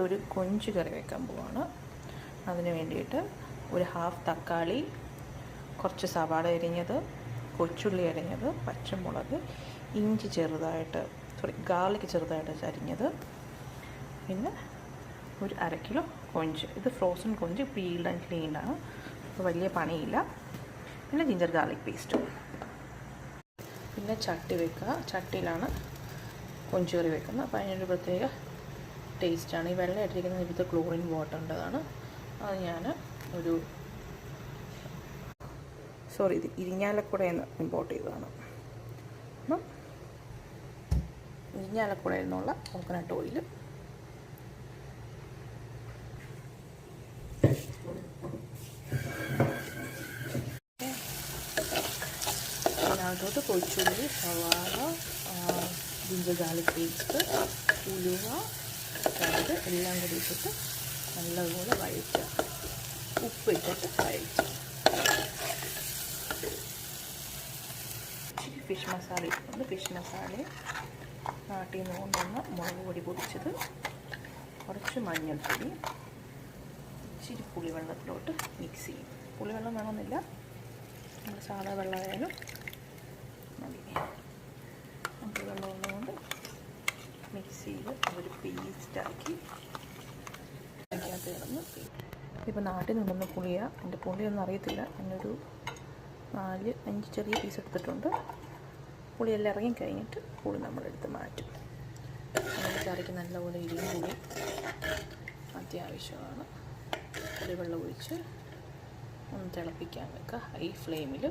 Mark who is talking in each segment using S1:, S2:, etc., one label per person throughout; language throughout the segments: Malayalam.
S1: ഒരു കൊഞ്ച് കറി വെക്കാൻ പോവാണ്. അതിന് വേണ്ടിയിട്ട് ഒരു ഹാഫ് തക്കാളി, കുറച്ച് സവാള അരിഞ്ഞത്, കൊച്ചുള്ളി അരിഞ്ഞത്, പച്ചമുളക്, ഇഞ്ചി ഗാർലിക് ചെറുതായിട്ട് അരിഞ്ഞത്, പിന്നെ ഒരു 1/2 കിലോ കൊഞ്ച്. ഇത് ഫ്രോസൺ കൊഞ്ച്, പീൽഡ് ആൻഡ് ക്ലീൻഡാണ്, അപ്പോൾ വലിയ പണിയില്ല. പിന്നെ ജിഞ്ചർ ഗാർലിക് പേസ്റ്റും. പിന്നെ ചട്ടി വെക്കുക. ചട്ടിയിലാണ് കൊഞ്ച് കറി വെക്കുന്നത്. അപ്പോൾ അതിനൊരു പ്രത്യേക ടേസ്റ്റാണ്. ഈ വെള്ളമായിട്ടിരിക്കുന്ന ഇതിൽ ക്ലോറിൻ വാട്ടർ ഉണ്ടതാണ്. അത് ഞാൻ ഇത് ഇരിഞ്ഞാലക്കുടയിൽ നിന്ന് ഇമ്പോർട്ട് ചെയ്തതാണ്. അപ്പം ഇരിഞ്ഞാലക്കുടയിൽ നിന്നുള്ള കോക്കനട്ട് ഓയിൽ അതിനകത്തോട്ട് കൊച്ചുള്ളി, സവാള, ജിഞ്ചർ ഗാർലിക് പേസ്റ്റ്, ഉലുവ, കടുക് എല്ലാം കൂടി ഇട്ടിട്ട് നല്ലതുപോലെ വഴറ്റുക. ഉപ്പിട്ടിട്ട് വഴറ്റുക. ഇച്ചിരി ഫിഷ് മസാല ഇട്ടുണ്ട്. ഫിഷ് മസാലയും നാട്ടിൽ നിന്ന് കൊണ്ടുവന്ന മുളക് പൊടി പൊടിച്ചത്, കുറച്ച് മഞ്ഞൾപ്പൊടി, ഇച്ചിരി പുളിവെള്ളത്തിലോട്ട് മിക്സ് ചെയ്യും. പുളിവെള്ളം വേണമെന്നില്ല, നമ്മൾ സാധാ വെള്ളമായാലും മതി. നമുക്ക് വെള്ളം ഉള്ളതുകൊണ്ട് മിക്സ് ചെയ്ത് അതൊരു പേസ്റ്റാക്കി അതിനകത്ത് കിടന്ന്. ഇപ്പോൾ നാട്ടിൽ നിന്നൊന്ന് എൻ്റെ പുളിയൊന്നും അറിയത്തില്ല. ഞാനൊരു 4-5 ചെറിയ പീസ് എടുത്തിട്ടുണ്ട്. പുളിയെല്ലാം ഇറങ്ങിക്കഴിഞ്ഞിട്ട് പുളി നമ്മളെടുത്ത് മാറ്റും. നമ്മുടെ കറിക്ക് നല്ലപോലെ ഇരിയും പുളി അത്യാവശ്യമാണ്. പുളിവെള്ളം ഒഴിച്ച് ഒന്ന് തിളപ്പിക്കാൻ വെക്കുക ഹൈ ഫ്ലെയിമിൽ.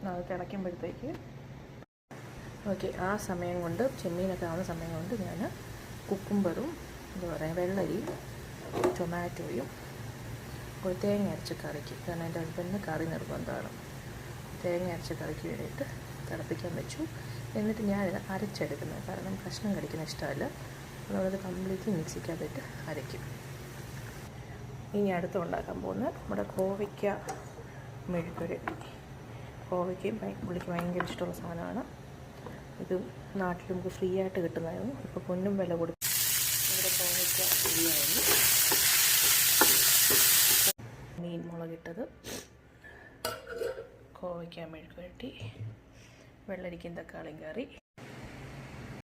S1: അത് തിളയ്ക്കുമ്പോഴത്തേക്ക് ആ സമയം കൊണ്ട്, ചെമ്മീനൊക്കെ ആവുന്ന സമയം കൊണ്ട് ഞാൻ കുക്കുംബറും വെള്ളരിയും ടൊമാറ്റോയും ഒരു തേങ്ങ അരച്ച കറിക്ക്, കാരണം എൻ്റെ ഹസ്ബൻഡിന് കറി നിർബന്ധമാണ്, തേങ്ങ അരച്ച കറിക്ക് വേണ്ടിയിട്ട് തിളപ്പിക്കാൻ വെച്ചു. എന്നിട്ട് ഞാനിത് അരച്ചെടുക്കുന്നത്, കാരണം കഷ്ണം കടിക്കുന്ന ഇഷ്ടമല്ല. അതുകൊണ്ട് കംപ്ലീറ്റ്ലി മിക്സിക്കകത്തിട്ട് അരയ്ക്കും. ഇനി അടുത്ത് ഉണ്ടാക്കാൻ പോകുന്നത് നമ്മുടെ കോവയ്ക്ക മെഴുക്കുരട്ടി. കോവയ്ക്കയും പുള്ളിക്ക് ഭയങ്കര ഇഷ്ടമുള്ള സാധനമാണ്. ഇത് നാട്ടിൽ നമുക്ക് ഫ്രീ ആയിട്ട് കിട്ടുന്നതായിരുന്നു. ഇപ്പോൾ പൊന്നും വില കൊടുക്കും. ഇവിടെ കോവയ്ക്ക ഫ്രീയായിരുന്നു. മീൻ മുളകിട്ടത്, കോവയ്ക്ക മെഴുക്കുരട്ടി, വെള്ളരിക്കയും തക്കാളിയും കറി.